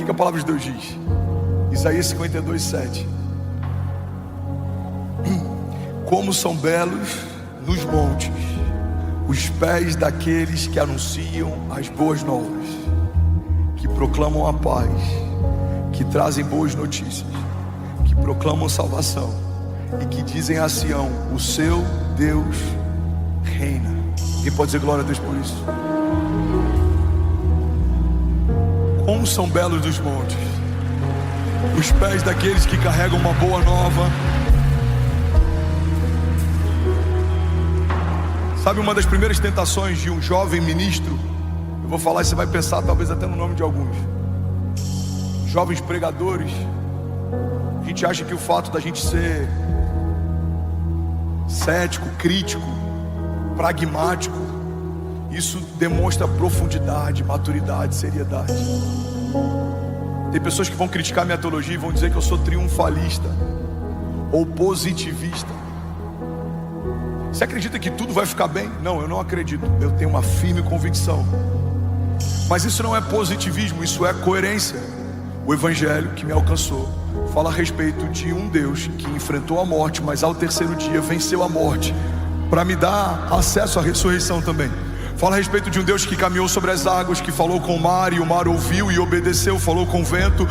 que a palavra de Deus diz? Isaías 52:7. Como são belos nos montes os pés daqueles que anunciam as boas novas, que proclamam a paz, que trazem boas notícias, que proclamam salvação e que dizem a Sião: o seu Deus reina. Quem pode dizer glória a Deus por isso? Como são belos os montes os pés daqueles que carregam uma boa nova. Sabe, uma das primeiras tentações de um jovem ministro, eu vou falar e você vai pensar talvez até no nome de alguns jovens pregadores. A gente acha que o fato da gente ser cético, crítico, pragmático, isso demonstra profundidade, maturidade, seriedade. Tem pessoas que vão criticar minha teologia e vão dizer que eu sou triunfalista ou positivista. Você acredita que tudo vai ficar bem? Não, eu não acredito. Eu tenho uma firme convicção. Mas isso não é positivismo, isso é coerência. O evangelho que me alcançou fala a respeito de um Deus que enfrentou a morte, mas ao terceiro dia venceu a morte para me dar acesso à ressurreição também. Fala a respeito de um Deus que caminhou sobre as águas, que falou com o mar e o mar ouviu e obedeceu. Falou com o vento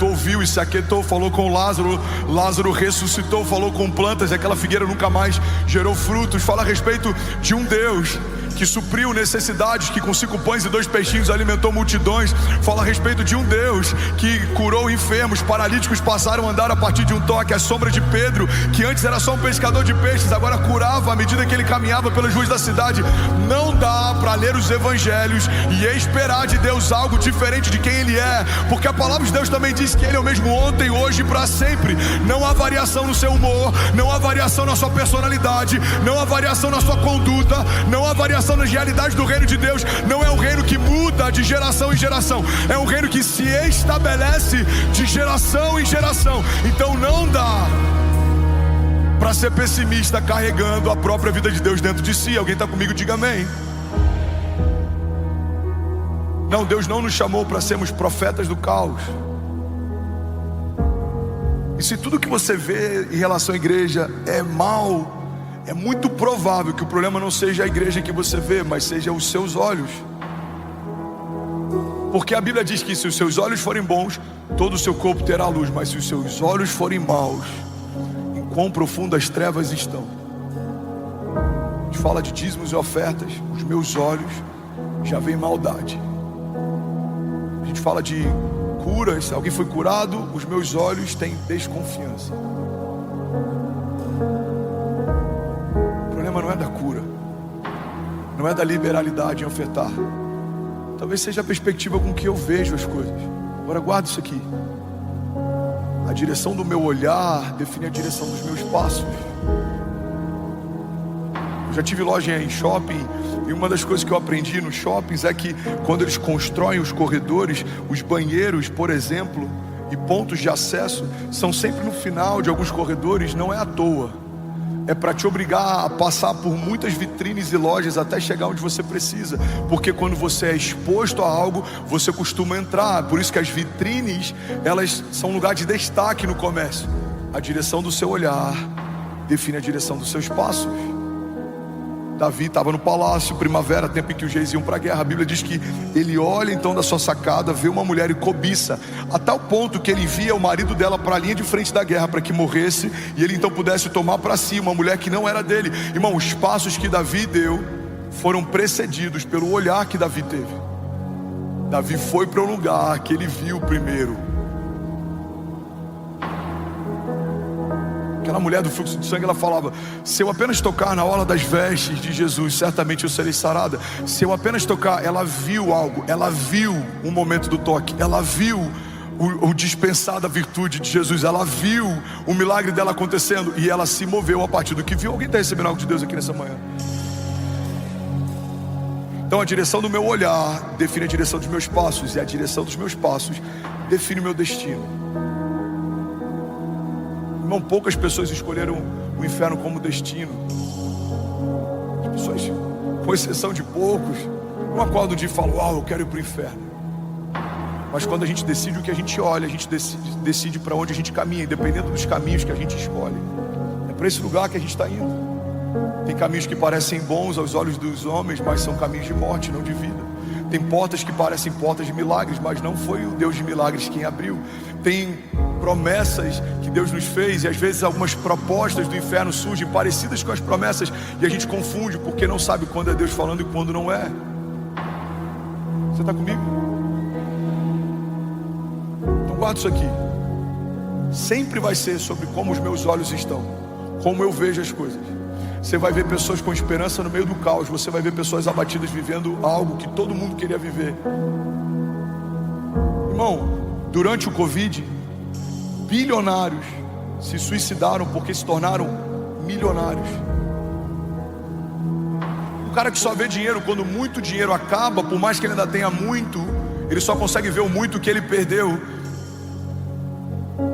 ouviu e se aquietou. Falou com Lázaro, Lázaro ressuscitou. Falou com plantas e aquela figueira nunca mais gerou frutos. Fala a respeito de um Deus que supriu necessidades, que com 5 pães e 2 peixinhos alimentou multidões. Fala a respeito de um Deus que curou enfermos, paralíticos passaram a andar a partir de um toque. A sombra de Pedro, que antes era só um pescador de peixes, agora curava à medida que ele caminhava pelas ruas da cidade. Não dá para ler os evangelhos e esperar de Deus algo diferente de quem Ele é, porque a palavra de Deus também diz que Ele é o mesmo ontem, hoje e para sempre. Não há variação no seu humor, não há variação na sua personalidade, não há variação na sua conduta, não há variação nas realidades do reino de Deus. Não é um reino que muda de geração em geração, é um reino que se estabelece de geração em geração. Então não dá para ser pessimista carregando a própria vida de Deus dentro de si. Alguém está comigo? Diga amém. Não, Deus não nos chamou para sermos profetas do caos. E se tudo que você vê em relação à igreja é mal, é muito provável que o problema não seja a igreja que você vê, mas seja os seus olhos. Porque a Bíblia diz que se os seus olhos forem bons, todo o seu corpo terá luz. Mas se os seus olhos forem maus, em quão profundas trevas estão. A gente fala de dízimos e ofertas, os meus olhos já veem maldade. A gente fala de curas, se alguém foi curado, os meus olhos têm desconfiança. O problema não é da cura, não é da liberalidade em ofertar. Talvez seja a perspectiva com que eu vejo as coisas. Agora guarda isso aqui: a direção do meu olhar define a direção dos meus passos. Eu já tive loja em shopping, e uma das coisas que eu aprendi nos shoppings é que quando eles constroem os corredores, os banheiros, por exemplo, e pontos de acesso, são sempre no final de alguns corredores. Não é à toa, é para te obrigar a passar por muitas vitrines e lojas até chegar onde você precisa. Porque quando você é exposto a algo, você costuma entrar. Por isso que as vitrines, elas são um lugar de destaque no comércio. A direção do seu olhar define a direção dos seus passos. Davi estava no palácio, primavera, tempo em que os reis iam para a guerra. A Bíblia diz que ele olha então da sua sacada, vê uma mulher e cobiça, a tal ponto que ele envia o marido dela para a linha de frente da guerra para que morresse, e ele então pudesse tomar para si uma mulher que não era dele. Irmão, os passos que Davi deu foram precedidos pelo olhar que Davi teve. Davi foi para um lugar que ele viu primeiro. Aquela mulher do fluxo de sangue, ela falava: se eu apenas tocar na orla das vestes de Jesus, certamente eu serei sarada. Se eu apenas tocar, ela viu algo, ela viu um momento do toque, ela viu o dispensar da virtude de Jesus, ela viu o milagre dela acontecendo, e ela se moveu a partir do que viu. Alguém está recebendo algo de Deus aqui nessa manhã? Então a direção do meu olhar define a direção dos meus passos, e a direção dos meus passos define o meu destino. Irmão, poucas pessoas escolheram o inferno como destino. As pessoas, com exceção de poucos, não acordam um dia e falam: eu quero ir para o inferno. Mas quando a gente decide o que a gente olha, a gente decide para onde a gente caminha, independente dos caminhos que a gente escolhe. É para esse lugar que a gente está indo. Tem caminhos que parecem bons aos olhos dos homens, mas são caminhos de morte, não de vida. Tem portas que parecem portas de milagres, mas não foi o Deus de milagres quem abriu. Tem promessas que Deus nos fez, e às vezes algumas propostas do inferno surgem parecidas com as promessas, e a gente confunde porque não sabe quando é Deus falando e quando não é. Você está comigo? Então guarda isso aqui. Sempre vai ser sobre como os meus olhos estão, como eu vejo as coisas. Você vai ver pessoas com esperança no meio do caos. Você vai ver pessoas abatidas vivendo algo que todo mundo queria viver. Irmão, durante o Covid, bilionários se suicidaram porque se tornaram milionários. O cara que só vê dinheiro quando muito dinheiro acaba, por mais que ele ainda tenha muito, ele só consegue ver o muito que ele perdeu.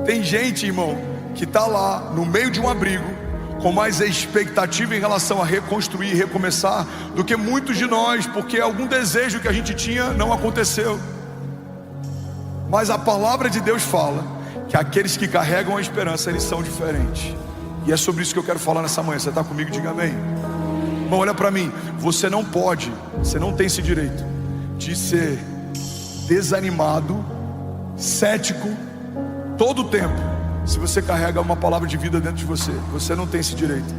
Tem gente, irmão, que está lá no meio de um abrigo, com mais expectativa em relação a reconstruir e recomeçar do que muitos de nós, porque algum desejo que a gente tinha não aconteceu. Mas a palavra de Deus fala que aqueles que carregam a esperança, eles são diferentes. E é sobre isso que eu quero falar nessa manhã. Você está comigo? Diga amém. Irmão, olha para mim. Você não pode, você não tem esse direito de ser desanimado, cético todo o tempo, se você carrega uma palavra de vida dentro de você. Você não tem esse direito.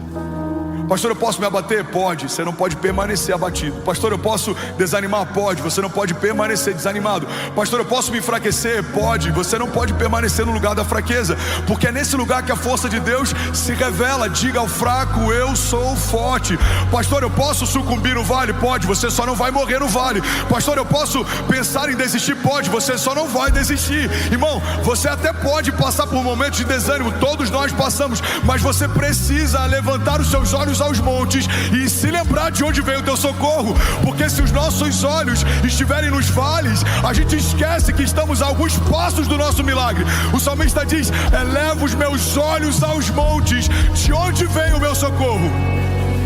Pastor, eu posso me abater? Pode. Você não pode permanecer abatido. Pastor, eu posso desanimar? Pode. Você não pode permanecer desanimado. Pastor, eu posso me enfraquecer? Pode. Você não pode permanecer no lugar da fraqueza, porque é nesse lugar que a força de Deus se revela. Diga ao fraco: eu sou forte. Pastor, eu posso sucumbir no vale? Pode. Você só não vai morrer no vale. Pastor, eu posso pensar em desistir? Pode. Você só não vai desistir. Irmão, você até pode passar por momentos de desânimo. Todos nós passamos. Mas você precisa levantar os seus olhos aos montes e se lembrar de onde veio o teu socorro, porque se os nossos olhos estiverem nos vales, a gente esquece que estamos a alguns passos do nosso milagre. O salmista diz: eleva os meus olhos aos montes, de onde vem o meu socorro?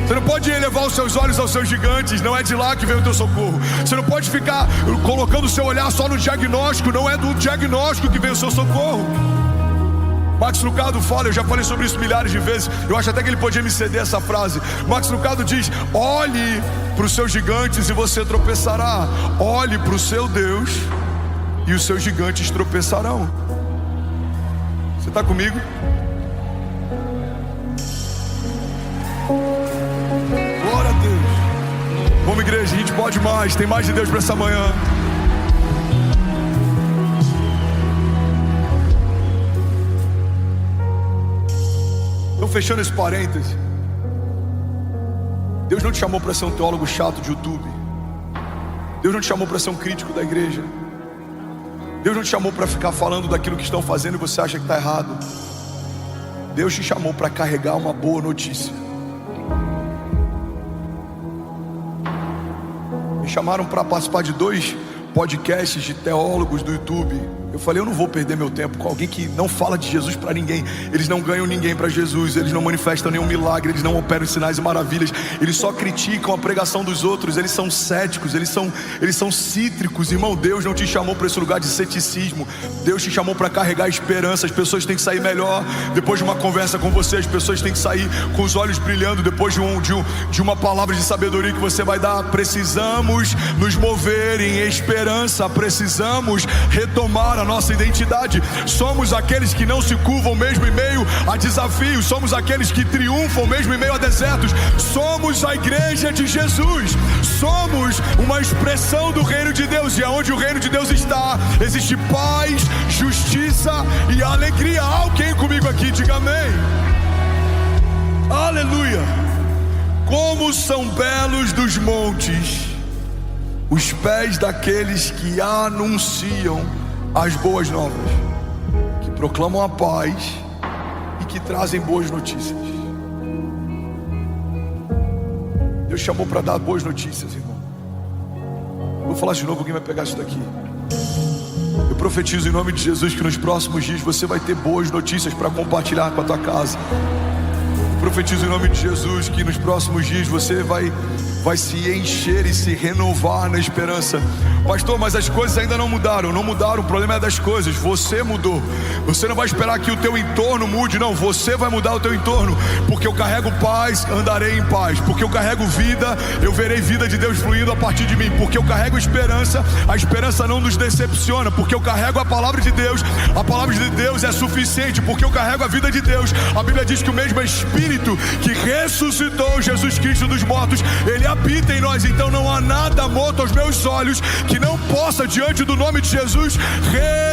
Você não pode elevar os seus olhos aos seus gigantes, não é de lá que vem o teu socorro. Você não pode ficar colocando o seu olhar só no diagnóstico, não é do diagnóstico que vem o seu socorro. Max Lucado fala, eu já falei sobre isso milhares de vezes, eu acho até que ele podia me ceder essa frase. Max Lucado diz: olhe para os seus gigantes e você tropeçará. Olhe para o seu Deus e os seus gigantes tropeçarão. Você está comigo? Glória a Deus. Vamos, igreja, a gente pode mais, tem mais de Deus para essa manhã. Então, fechando esse parêntese, Deus não te chamou para ser um teólogo chato de YouTube. Deus não te chamou para ser um crítico da igreja. Deus não te chamou para ficar falando daquilo que estão fazendo e você acha que está errado. Deus te chamou para carregar uma boa notícia. Me chamaram para participar de 2 podcasts de teólogos do YouTube. Eu falei: eu não vou perder meu tempo com alguém que não fala de Jesus para ninguém. Eles não ganham ninguém para Jesus, eles não manifestam nenhum milagre, eles não operam sinais e maravilhas, eles só criticam a pregação dos outros, eles são céticos, eles são cítricos. Irmão, Deus não te chamou para esse lugar de ceticismo. Deus te chamou para carregar esperança. As pessoas têm que sair melhor depois de uma conversa com você. As pessoas têm que sair com os olhos brilhando depois de uma palavra de sabedoria que você vai dar. Precisamos nos mover em esperança, precisamos retomar a nossa identidade. Somos aqueles que não se curvam mesmo em meio a desafios. Somos aqueles que triunfam mesmo em meio a desertos. Somos a igreja de Jesus. Somos uma expressão do reino de Deus. E aonde o reino de Deus está, existe paz, justiça e alegria. Alguém comigo aqui, diga amém. Aleluia. Como são belos dos montes os pés daqueles que anunciam as boas novas, que proclamam a paz e que trazem boas notícias. Deus chamou para dar boas notícias, irmão. Vou falar de novo, alguém vai pegar isso daqui. Eu profetizo em nome de Jesus que nos próximos dias você vai ter boas notícias para compartilhar com a tua casa. Eu profetizo em nome de Jesus que nos próximos dias você vai vai se encher e se renovar na esperança. Pastor, mas as coisas ainda não mudaram. Não mudaram, o problema é das coisas. Você mudou. Você não vai esperar que o teu entorno mude, não. Você vai mudar o teu entorno. Porque eu carrego paz, andarei em paz. Porque eu carrego vida, eu verei vida de Deus fluindo a partir de mim. Porque eu carrego esperança, a esperança não nos decepciona. Porque eu carrego a palavra de Deus, a palavra de Deus é suficiente. Porque eu carrego a vida de Deus. A Bíblia diz que o mesmo Espírito que ressuscitou Jesus Cristo dos mortos, Ele habita em nós. Então não há nada morto aos meus olhos que não possa, diante do nome de Jesus,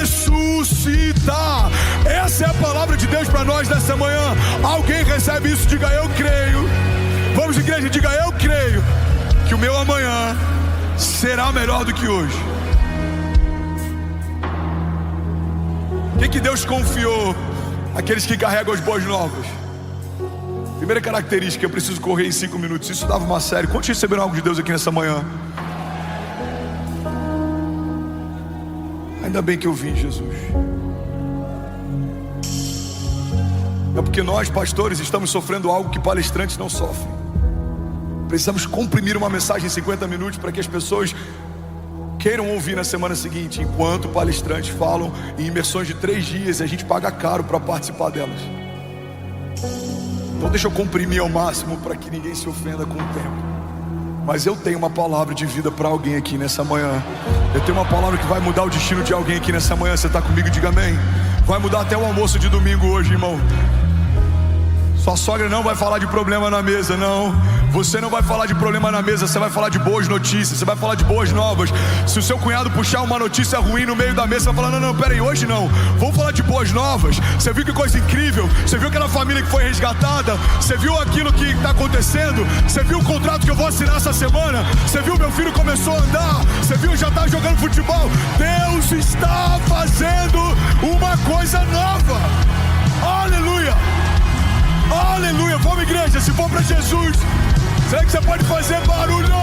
ressuscitar. Essa é a palavra de Deus para nós nessa manhã. Alguém recebe isso? Diga: eu creio. Vamos, igreja, diga: eu creio que o meu amanhã será melhor do que hoje. O que Deus confiou àqueles que carregam as boas novas? Primeira característica: eu preciso correr em 5 minutos. Isso dava uma série. Quantos receberam algo de Deus aqui nessa manhã? Ainda bem que eu vim, Jesus. É porque nós, pastores, estamos sofrendo algo que palestrantes não sofrem. Precisamos comprimir uma mensagem em 50 minutos para que as pessoas queiram ouvir na semana seguinte, enquanto palestrantes falam em imersões de 3 dias e a gente paga caro para participar delas. Então deixa eu comprimir ao máximo para que ninguém se ofenda com o tempo. Mas eu tenho uma palavra de vida para alguém aqui nessa manhã. Eu tenho uma palavra que vai mudar o destino de alguém aqui nessa manhã. Você está comigo? Diga amém. Vai mudar até o almoço de domingo hoje, irmão. Sua sogra não vai falar de problema na mesa, não. Você não vai falar de problema na mesa. Você vai falar de boas notícias. Você vai falar de boas novas. Se o seu cunhado puxar uma notícia ruim no meio da mesa, você vai falar: não, peraí, hoje não. Vamos falar de boas novas. Você viu que coisa incrível? Você viu aquela família que foi resgatada? Você viu aquilo que está acontecendo? Você viu o contrato que eu vou assinar essa semana? Você viu meu filho começou a andar? Você viu, já está jogando futebol? Deus está fazendo uma coisa nova. Aleluia. Aleluia. Vamos, igreja, se for para Jesus, será que você pode fazer barulho?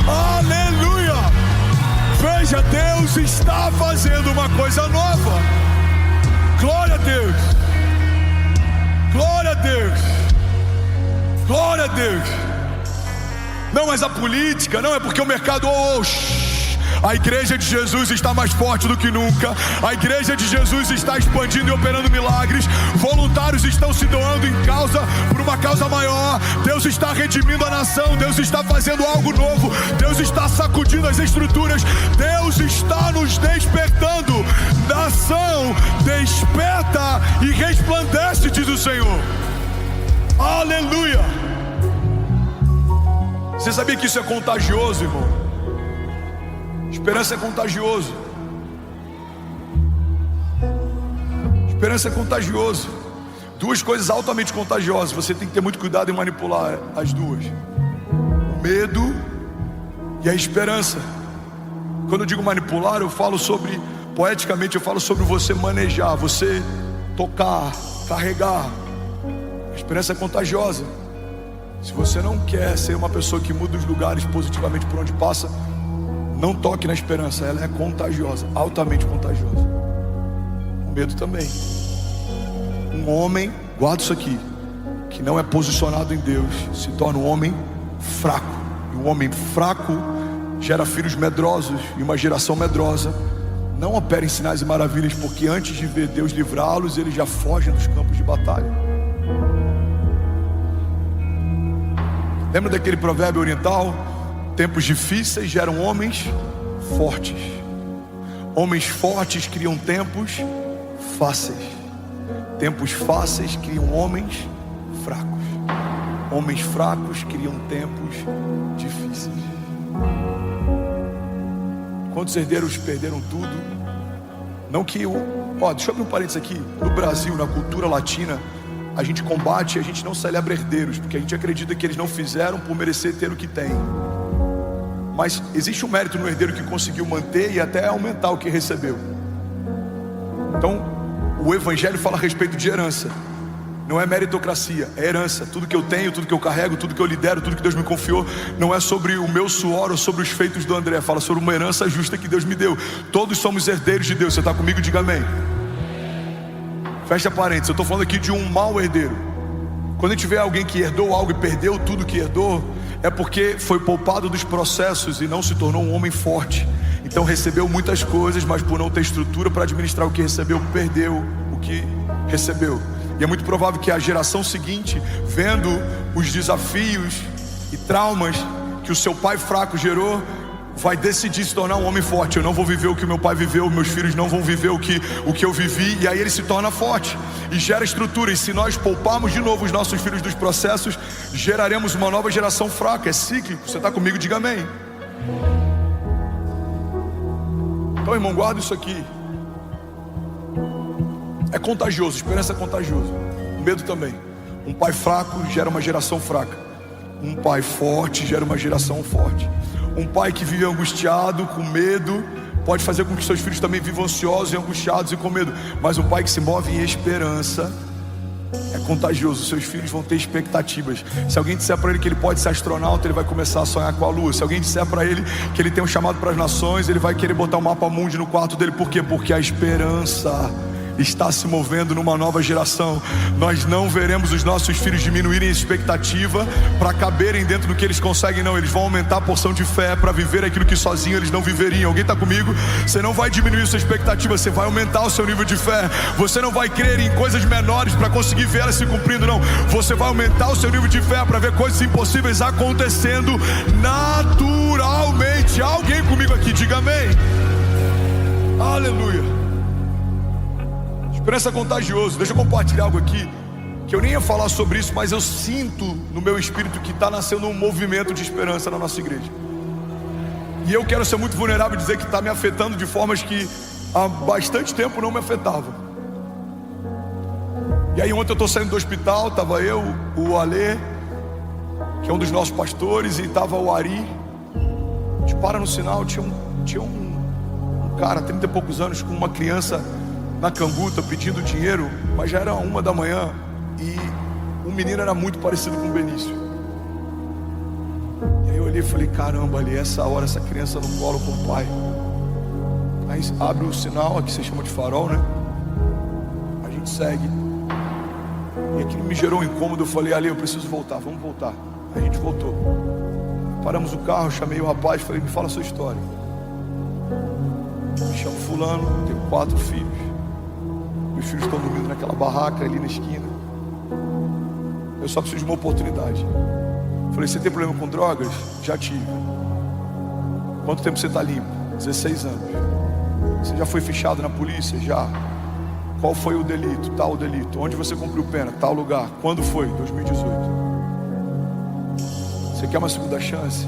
Aleluia. Veja, Deus está fazendo uma coisa nova. Glória a Deus. Glória a Deus. Glória a Deus. Não, mas a política, não, é porque o mercado... A igreja de Jesus está mais forte do que nunca. A igreja de Jesus está expandindo e operando milagres. Voluntários estão se doando por uma causa maior. Deus está redimindo a nação. Deus está fazendo algo novo. Deus está sacudindo as estruturas. Deus está nos despertando. Nação, desperta e resplandece, diz o Senhor. Aleluia. Você sabia que isso é contagioso, irmão? Esperança é contagioso. Esperança é contagioso. 2 coisas altamente contagiosas. Você tem que ter muito cuidado em manipular as duas: o medo e a esperança. Quando eu digo manipular, eu falo sobre, poeticamente, eu falo sobre você manejar, você tocar, carregar. A esperança é contagiosa. Se você não quer ser uma pessoa que muda os lugares positivamente por onde passa, não toque na esperança. Ela é contagiosa, altamente contagiosa. O medo também. Um homem, guarda isso aqui, que não é posicionado em Deus, se torna um homem fraco. E um homem fraco gera filhos medrosos. E uma geração medrosa não opera em sinais e maravilhas, porque antes de ver Deus livrá-los, eles já fogem dos campos de batalha. Lembra daquele provérbio oriental? Tempos difíceis geram homens fortes. Homens fortes criam tempos fáceis. Tempos fáceis criam homens fracos. Homens fracos criam tempos difíceis. Quantos herdeiros perderam tudo? Não que deixa eu abrir um parênteses aqui. No Brasil, na cultura latina, a gente combate e a gente não celebra herdeiros, porque a gente acredita que eles não fizeram por merecer ter o que tem. Mas existe um mérito no herdeiro que conseguiu manter e até aumentar o que recebeu. Então, o Evangelho fala a respeito de herança. Não é meritocracia, é herança. Tudo que eu tenho, tudo que eu carrego, tudo que eu lidero, tudo que Deus me confiou, não é sobre o meu suor ou sobre os feitos do André. Fala sobre uma herança justa que Deus me deu. Todos somos herdeiros de Deus. Você está comigo? Diga amém. Fecha parênteses. Eu estou falando aqui de um mau herdeiro. Quando a gente vê alguém que herdou algo e perdeu tudo que herdou, é porque foi poupado dos processos e não se tornou um homem forte. Então recebeu muitas coisas, mas por não ter estrutura para administrar o que recebeu, perdeu o que recebeu. E é muito provável que a geração seguinte, vendo os desafios e traumas que o seu pai fraco gerou, vai decidir se tornar um homem forte. Eu não vou viver o que meu pai viveu, meus filhos não vão viver o que eu vivi. E aí ele se torna forte e gera estrutura. E se nós pouparmos de novo os nossos filhos dos processos, geraremos uma nova geração fraca. É cíclico. Você está comigo? Diga amém. Então, irmão, guarda isso aqui. É contagioso, esperança é contagioso. Medo também. Um pai fraco gera uma geração fraca. Um pai forte gera uma geração forte. Um pai que vive angustiado, com medo, pode fazer com que seus filhos também vivam ansiosos e angustiados e com medo. Mas um pai que se move em esperança é contagioso. Seus filhos vão ter expectativas. Se alguém disser para ele que ele pode ser astronauta, ele vai começar a sonhar com a lua. Se alguém disser para ele que ele tem um chamado para as nações, ele vai querer botar um mapa mundi no quarto dele. Por quê? Porque a esperança está se movendo numa nova geração. Nós não veremos os nossos filhos diminuírem a expectativa para caberem dentro do que eles conseguem, não. Eles vão aumentar a porção de fé para viver aquilo que sozinho eles não viveriam. Alguém está comigo? Você não vai diminuir sua expectativa, você vai aumentar o seu nível de fé. Você não vai crer em coisas menores para conseguir ver elas se cumprindo, não. Você vai aumentar o seu nível de fé para ver coisas impossíveis acontecendo naturalmente. Alguém comigo aqui, diga amém. Aleluia. Esperança é contagioso. Deixa eu compartilhar algo aqui, que eu nem ia falar sobre isso, mas eu sinto no meu espírito que está nascendo um movimento de esperança na nossa igreja. E eu quero ser muito vulnerável e dizer que está me afetando de formas que há bastante tempo não me afetava. E aí ontem eu estou saindo do hospital, estava eu, o Alê, que é um dos nossos pastores, e estava o Ari. A gente para no sinal, tinha um cara, 30 e poucos anos, com uma criança na canguta pedindo dinheiro, mas já era 1 da manhã e o menino era muito parecido com o Benício. E aí eu olhei e falei, caramba, ali, essa hora essa criança no colo com o pai. Aí abre o sinal, aqui você chama de farol, né? A gente segue. E aquilo me gerou um incômodo. Eu falei, ali, eu preciso voltar, vamos voltar. A gente voltou. Paramos o carro, chamei o rapaz, falei, me fala a sua história. Me chamo fulano, tenho 4 filhos. Meus filhos estão dormindo naquela barraca ali na esquina. Eu só preciso de uma oportunidade. Falei, você tem problema com drogas? Já tive. Quanto tempo você está limpo? 16 anos. Você já foi fichado na polícia? Já. Qual foi o delito? Tal delito. Onde você cumpriu pena? Tal lugar. Quando foi? 2018. Você quer uma segunda chance?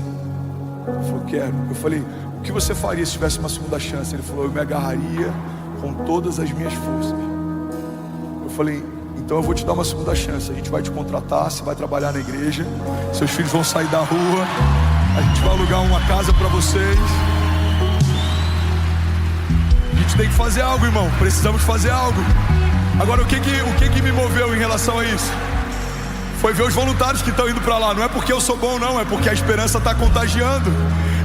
Ele falou, quero. Eu falei, o que você faria se tivesse uma segunda chance? Ele falou, eu me agarraria com todas as minhas forças. Eu falei, então eu vou te dar uma segunda chance. A gente vai te contratar, você vai trabalhar na igreja, seus filhos vão sair da rua, a gente vai alugar uma casa para vocês. A gente tem que fazer algo, irmão. Precisamos fazer algo. Agora, o que me moveu em relação a isso? Foi ver os voluntários que estão indo para lá. Não é porque eu sou bom, não, é porque a esperança está contagiando.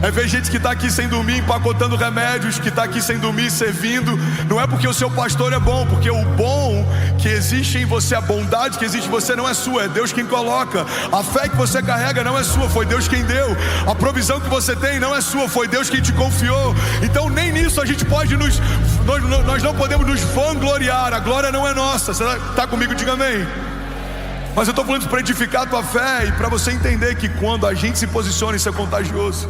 É ver gente que está aqui sem dormir, empacotando remédios, que está aqui sem dormir, servindo. Não é porque o seu pastor é bom, porque o bom que existe em você, a bondade que existe em você não é sua, é Deus quem coloca. A fé que você carrega não é sua, foi Deus quem deu. A provisão que você tem não é sua, foi Deus quem te confiou. Então nem nisso a gente pode nós não podemos nos vangloriar. A glória não é nossa. Você está comigo? Diga amém. Mas eu estou falando para edificar a tua fé e para você entender que quando a gente se posiciona, isso é contagioso.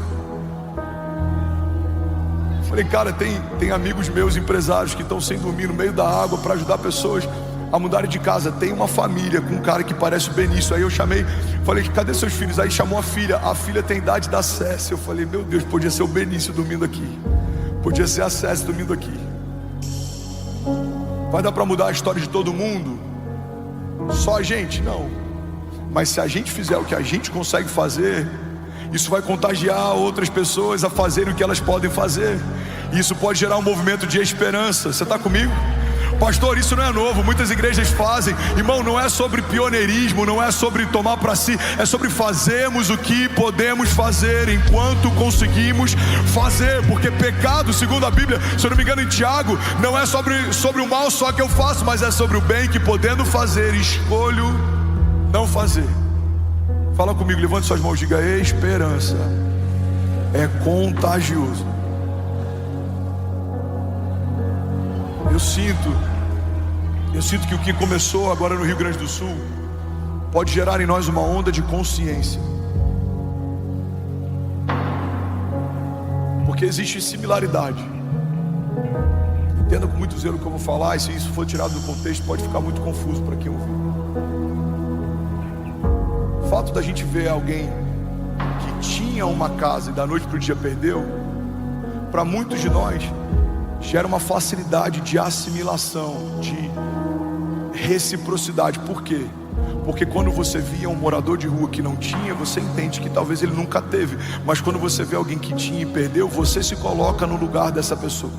Falei, cara, tem amigos meus empresários que estão sem dormir no meio da água para ajudar pessoas a mudarem de casa. Tem uma família com um cara que parece o Benício. Aí eu chamei, falei, cadê seus filhos? Aí chamou a filha tem idade da Cécia. Eu falei, meu Deus, podia ser o Benício dormindo aqui, podia ser a Cécia dormindo aqui. Vai dar para mudar a história de todo mundo? Só a gente? Não. Mas se a gente fizer o que a gente consegue fazer, isso vai contagiar outras pessoas a fazerem o que elas podem fazer. E isso pode gerar um movimento de esperança. Você está comigo? Pastor, isso não é novo, muitas igrejas fazem. Irmão, não é sobre pioneirismo, não é sobre tomar para si, é sobre fazermos o que podemos fazer enquanto conseguimos fazer. Porque pecado, segundo a Bíblia, se eu não me engano em Tiago, não é sobre o mal só que eu faço, mas é sobre o bem que podendo fazer, escolho não fazer. Fala comigo, levante suas mãos, diga: esperança é contagioso. Eu sinto que o que começou agora no Rio Grande do Sul pode gerar em nós uma onda de consciência, porque existe similaridade. Entenda com muito zelo o que eu vou falar, e se isso for tirado do contexto pode ficar muito confuso para quem ouvir. O fato da gente ver alguém que tinha uma casa e da noite para o dia perdeu, para muitos de nós gera uma facilidade de assimilação, de reciprocidade. Por quê? Porque quando você via um morador de rua que não tinha, você entende que talvez ele nunca teve. Mas quando você vê alguém que tinha e perdeu, você se coloca no lugar dessa pessoa.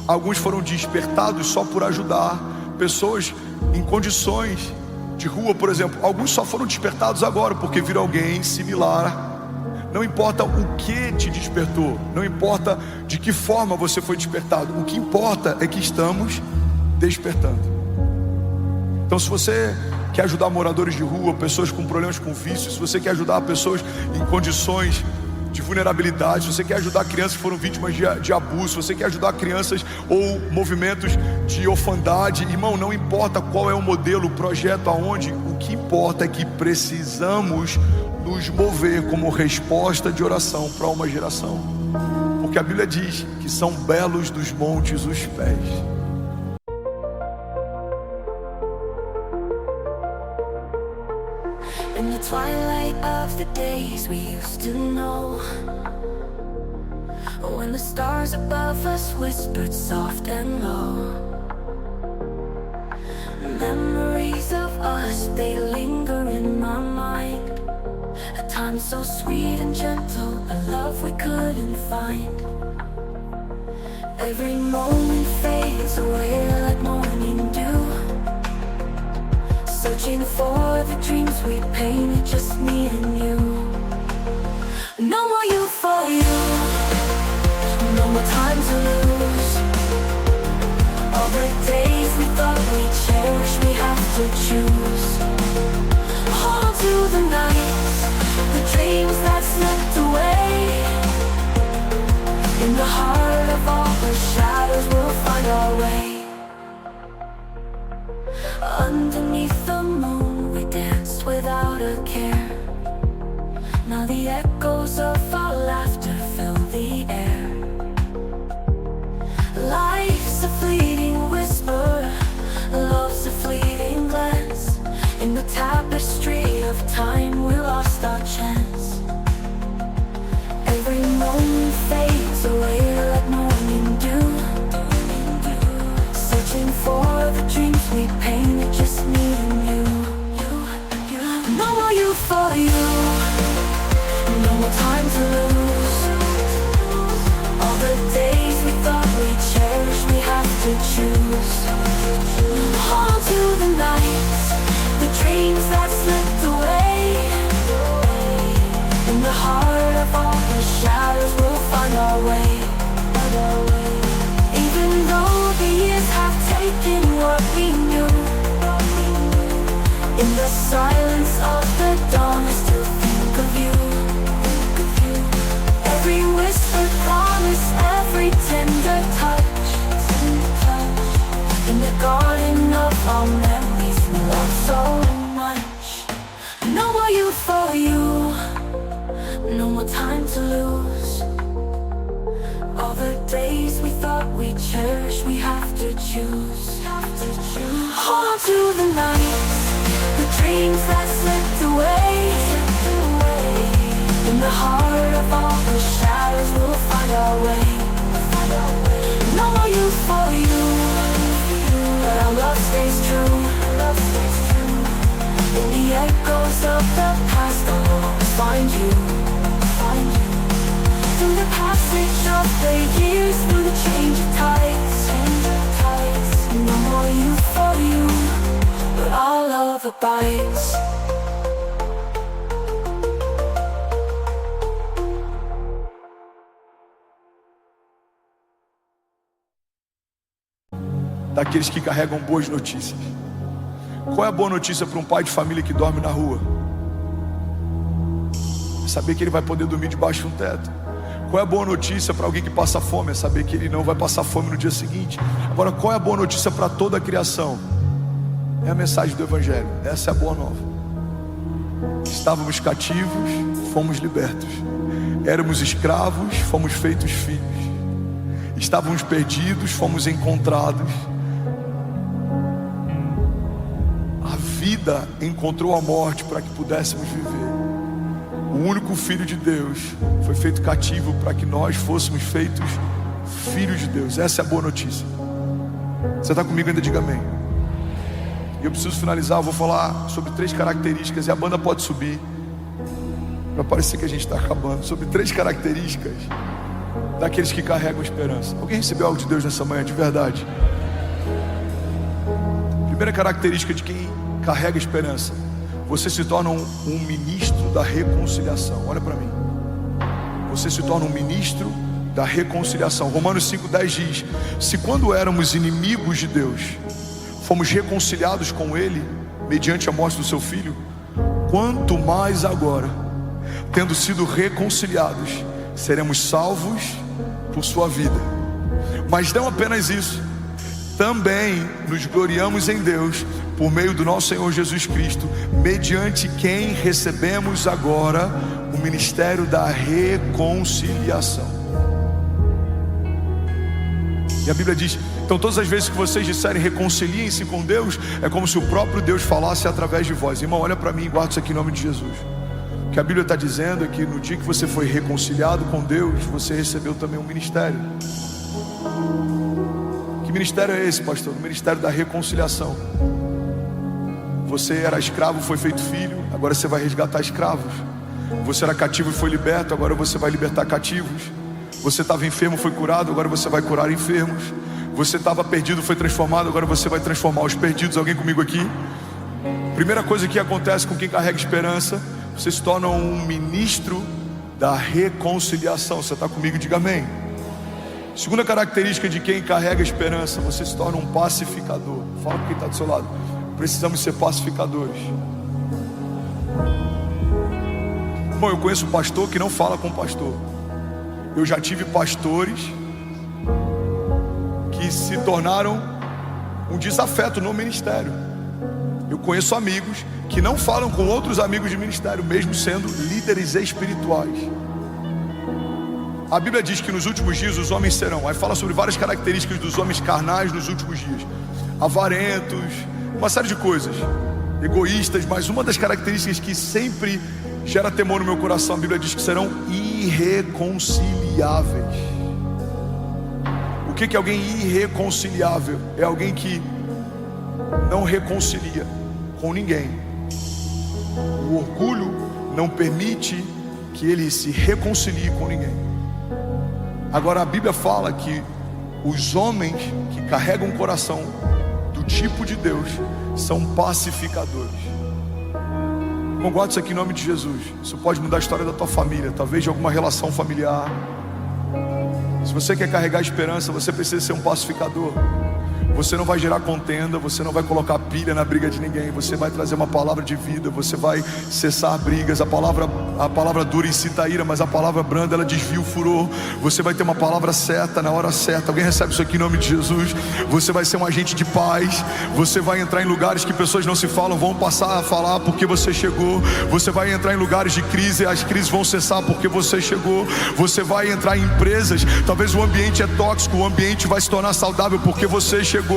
Alguns foram despertados só por ajudar pessoas em condições de rua, por exemplo. Alguns só foram despertados agora porque viram alguém similar. Não importa o que te despertou, não importa de que forma você foi despertado, o que importa é que estamos despertando. Então, se você quer ajudar moradores de rua, pessoas com problemas com vícios, se você quer ajudar pessoas em condições de vulnerabilidade, se você quer ajudar crianças que foram vítimas de abuso, se você quer ajudar crianças ou movimentos de orfandade, irmão, não importa qual é o modelo, o projeto, aonde, o que importa é que precisamos nos mover como resposta de oração para uma geração, porque a Bíblia diz que são belos dos montes os pés. In the twilight of the days we used to know, when the stars above us whispered soft and low, memories of us, they linger in my mind. A time so sweet and gentle, a love we couldn't find. Every moment fades away like morning dew, searching for the dreams we painted, just me and you. No more you for you, no more time to lose. All the days we thought we'd cherish, we have to choose. Hold on to the nights, the dreams that slipped away. In the heart of all the shadows, we'll find our way. Underneath the moon we danced without a care. Now the echoes of our laughter fill the air. Life's a fleeting whisper, love's a fleeting glance. In the tapestry of time we lost our chance. Every moment fades away like morning dew, searching for the dreams we painted, just me and you. No more you for you, no more time to lose. All the days we thought we'd cherish, we have to choose. Hold on to the nights, the dreams that slipped away. In the heart of all the shadows, we'll find our way. Even though the years have taken what we knew, in the silence of the dawn I still think of you. Every whispered promise, every tender touch. In the garden of our memories we love so much. No more you for you, no more time to lose. All the days we thought we'd cherish, we have to choose. Hold on to the nights, the dreams that slipped away. In the heart of all the shadows, we'll find our way. No more you for you, but our love stays true. In the echoes of the past, I'll always find you. Through the passage of the years, through the change of tides. No more you for you, but our love abides. Daqueles que carregam boas notícias. Qual é a boa notícia para um pai de família que dorme na rua? É saber que ele vai poder dormir debaixo de um teto. Qual é a boa notícia para alguém que passa fome? É saber que ele não vai passar fome no dia seguinte. Agora, qual é a boa notícia para toda a criação? É a mensagem do Evangelho. Essa é a boa nova. Estávamos cativos, fomos libertos. Éramos escravos, fomos feitos filhos. Estávamos perdidos, fomos encontrados. A vida encontrou a morte para que pudéssemos viver. O único Filho de Deus foi feito cativo para que nós fôssemos feitos filhos de Deus. Essa é a boa notícia. Você está comigo ainda? Diga amém. E eu preciso finalizar, eu vou falar sobre 3 características, e a banda pode subir, para parecer que a gente está acabando. Sobre 3 características daqueles que carregam esperança. Alguém recebeu algo de Deus nessa manhã, de verdade? Primeira característica de quem carrega esperança: você se torna um ministro da reconciliação. Olha para mim. Você se torna um ministro da reconciliação. Romanos 5,10 diz: se quando éramos inimigos de Deus, fomos reconciliados com Ele mediante a morte do seu Filho, quanto mais agora, tendo sido reconciliados, seremos salvos por sua vida. Mas não apenas isso, também nos gloriamos em Deus por meio do nosso Senhor Jesus Cristo, mediante quem recebemos agora o ministério da reconciliação. E a Bíblia diz: então todas as vezes que vocês disserem reconciliem-se com Deus, é como se o próprio Deus falasse através de vós. Irmão, olha para mim e guarda isso aqui em nome de Jesus. O que a Bíblia está dizendo é que no dia que você foi reconciliado com Deus, você recebeu também um ministério. Que ministério é esse, pastor? O ministério da reconciliação. Você era escravo, foi feito filho, agora você vai resgatar escravos. Você era cativo e foi liberto, agora você vai libertar cativos. Você estava enfermo, foi curado, agora você vai curar enfermos. Você estava perdido, foi transformado, agora você vai transformar os perdidos. Alguém comigo aqui? Primeira coisa que acontece com quem carrega esperança: você se torna um ministro da reconciliação. Você está comigo? Diga amém. Segunda característica de quem carrega esperança: você se torna um pacificador. Fala com quem está do seu lado. Precisamos ser pacificadores. Bom, eu conheço pastor que não fala com pastor. Eu já tive pastores que se tornaram um desafeto no ministério. Eu conheço amigos que não falam com outros amigos de ministério, mesmo sendo líderes espirituais. A Bíblia diz que nos últimos dias os homens serão, aí fala sobre várias características dos homens carnais nos últimos dias: avarentos, uma série de coisas, egoístas. Mas uma das características que sempre gera temor no meu coração, a Bíblia diz que serão irreconciliáveis. O que é alguém irreconciliável? É alguém que não reconcilia com ninguém. O orgulho não permite que ele se reconcilie com ninguém. Agora a Bíblia fala que os homens que carregam o coração do tipo de Deus são pacificadores. Irmão, guarda isso aqui em nome de Jesus. Isso pode mudar a história da tua família, talvez de alguma relação familiar. Se você quer carregar esperança, você precisa ser um pacificador. Você não vai gerar contenda, você não vai colocar pilha na briga de ninguém. Você vai trazer uma palavra de vida, você vai cessar brigas. A palavra dura incita a ira, mas a palavra branda, ela desvia o furor. Você vai ter uma palavra certa na hora certa. Alguém recebe isso aqui em nome de Jesus? Você vai ser um agente de paz. Você vai entrar em lugares que pessoas não se falam, vão passar a falar porque você chegou. Você vai entrar em lugares de crise, as crises vão cessar porque você chegou. Você vai entrar em empresas, talvez o ambiente é tóxico, o ambiente vai se tornar saudável porque você chegou.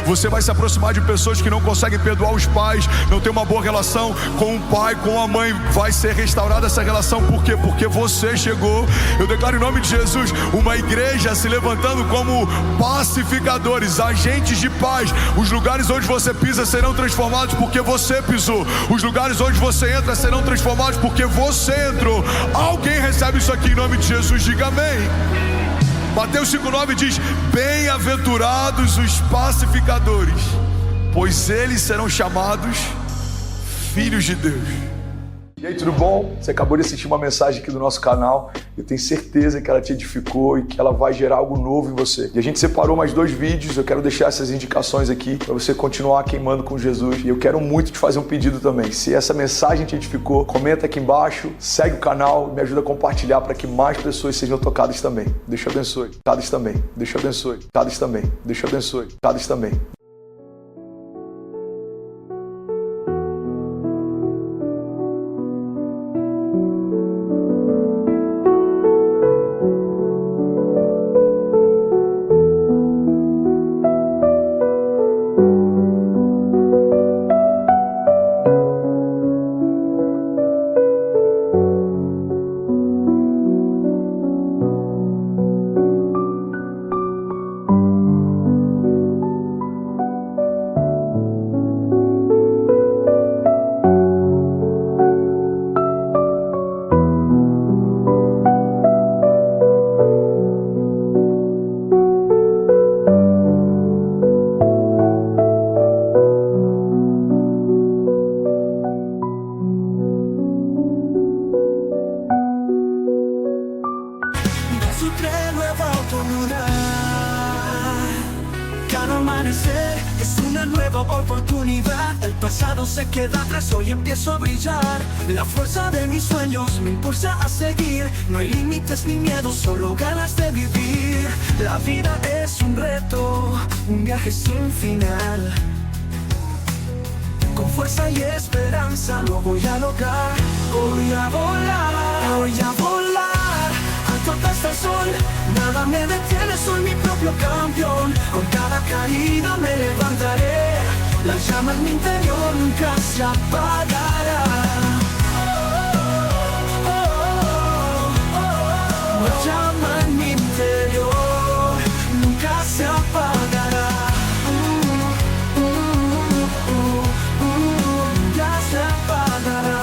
Você vai se aproximar de pessoas que não conseguem perdoar os pais, não tem uma boa relação com o pai, com a mãe. Vai ser restaurada essa relação. Por quê? Porque você chegou. Eu declaro em nome de Jesus uma igreja se levantando como pacificadores, agentes de paz. Os lugares onde você pisa serão transformados porque você pisou. Os lugares onde você entra serão transformados porque você entrou. Alguém recebe isso aqui em nome de Jesus? Diga amém. Mateus 5,9 diz: bem-aventurados os pacificadores, pois eles serão chamados filhos de Deus. E aí, tudo bom? Você acabou de assistir uma mensagem aqui do nosso canal. Eu tenho certeza que ela te edificou e que ela vai gerar algo novo em você. E a gente separou mais 2 vídeos, eu quero deixar essas indicações aqui para você continuar queimando com Jesus. E eu quero muito te fazer um pedido também. Se essa mensagem te edificou, comenta aqui embaixo, segue o canal, me ajuda a compartilhar para que mais pessoas sejam tocadas também. Deus te abençoe. Tocadas também. Deus te abençoe. Tocadas também. Deus te abençoe. Tocadas também. Cada amanecer es una nueva oportunidad. El pasado se queda atrás, hoy empiezo a brillar. La fuerza de mis sueños me impulsa a seguir. No hay límites ni miedo, solo ganas de vivir. La vida es un reto, un viaje sin final. Con fuerza y esperanza lo voy a lograr. Voy a volar, voy a volar. Alto hasta el sol, nada me detiene, soy mi propio campeón. Con cada caída me levantaré. La llama en mi interior nunca se apagará. La llama en mi interior nunca se apagará. Nunca se apagará.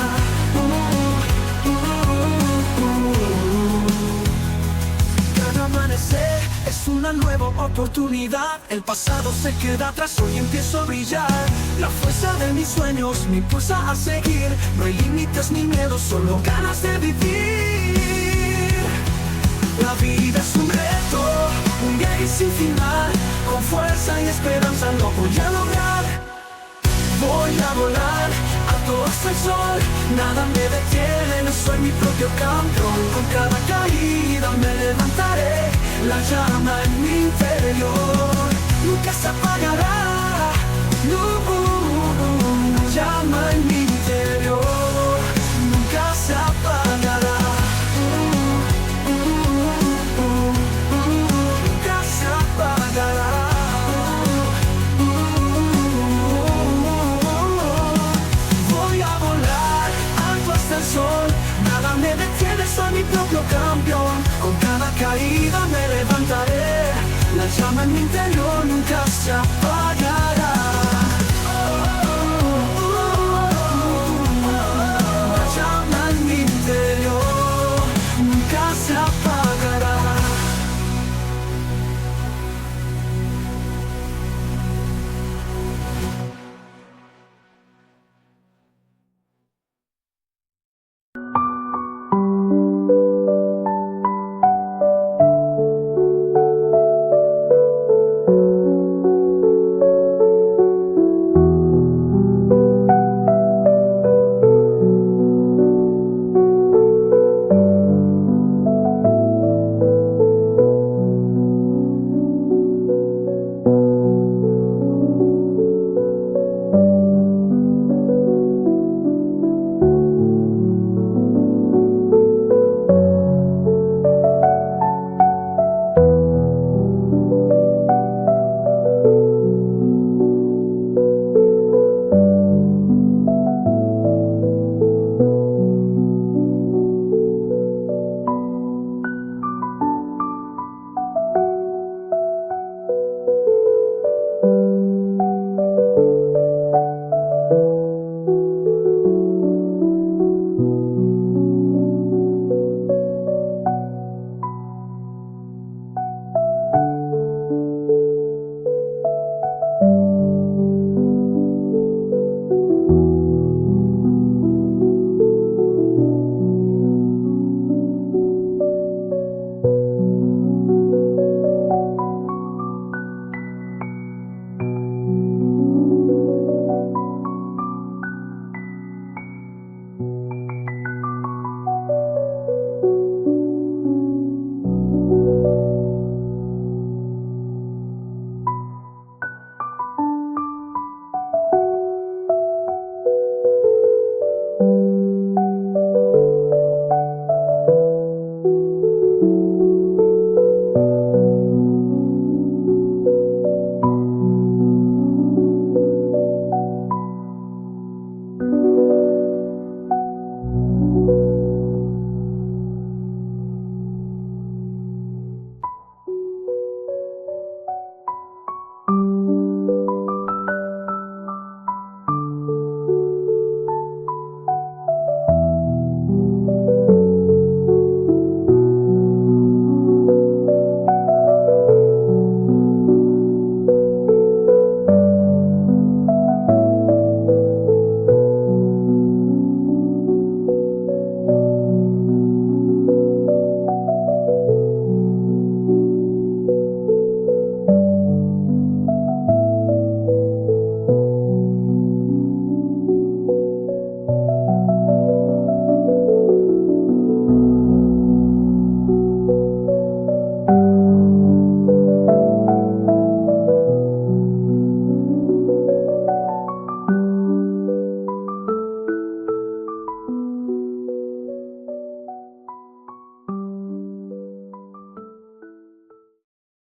Cada amanecer es una nueva oportunidad. El pasado se queda atrás, hoy empiezo a brillar. La fuerza de mis sueños me impulsa a seguir. No hay límites ni miedo, solo ganas de vivir. La vida es un reto, un viaje sin final. Con fuerza y esperanza lo voy a lograr. Voy a volar, alto hasta el sol. Nada me detiene, soy mi propio campeón. Con cada caída me levantaré. La llama en mi interior nunca se apagará. La llama en mi interior nunca se apagará. Nunca se apagará. Voy a volar alto hasta el sol. Nada me detiene, soy mi propio campeón. Con cada caída me levantaré. La llama en mi interior nunca se apagará.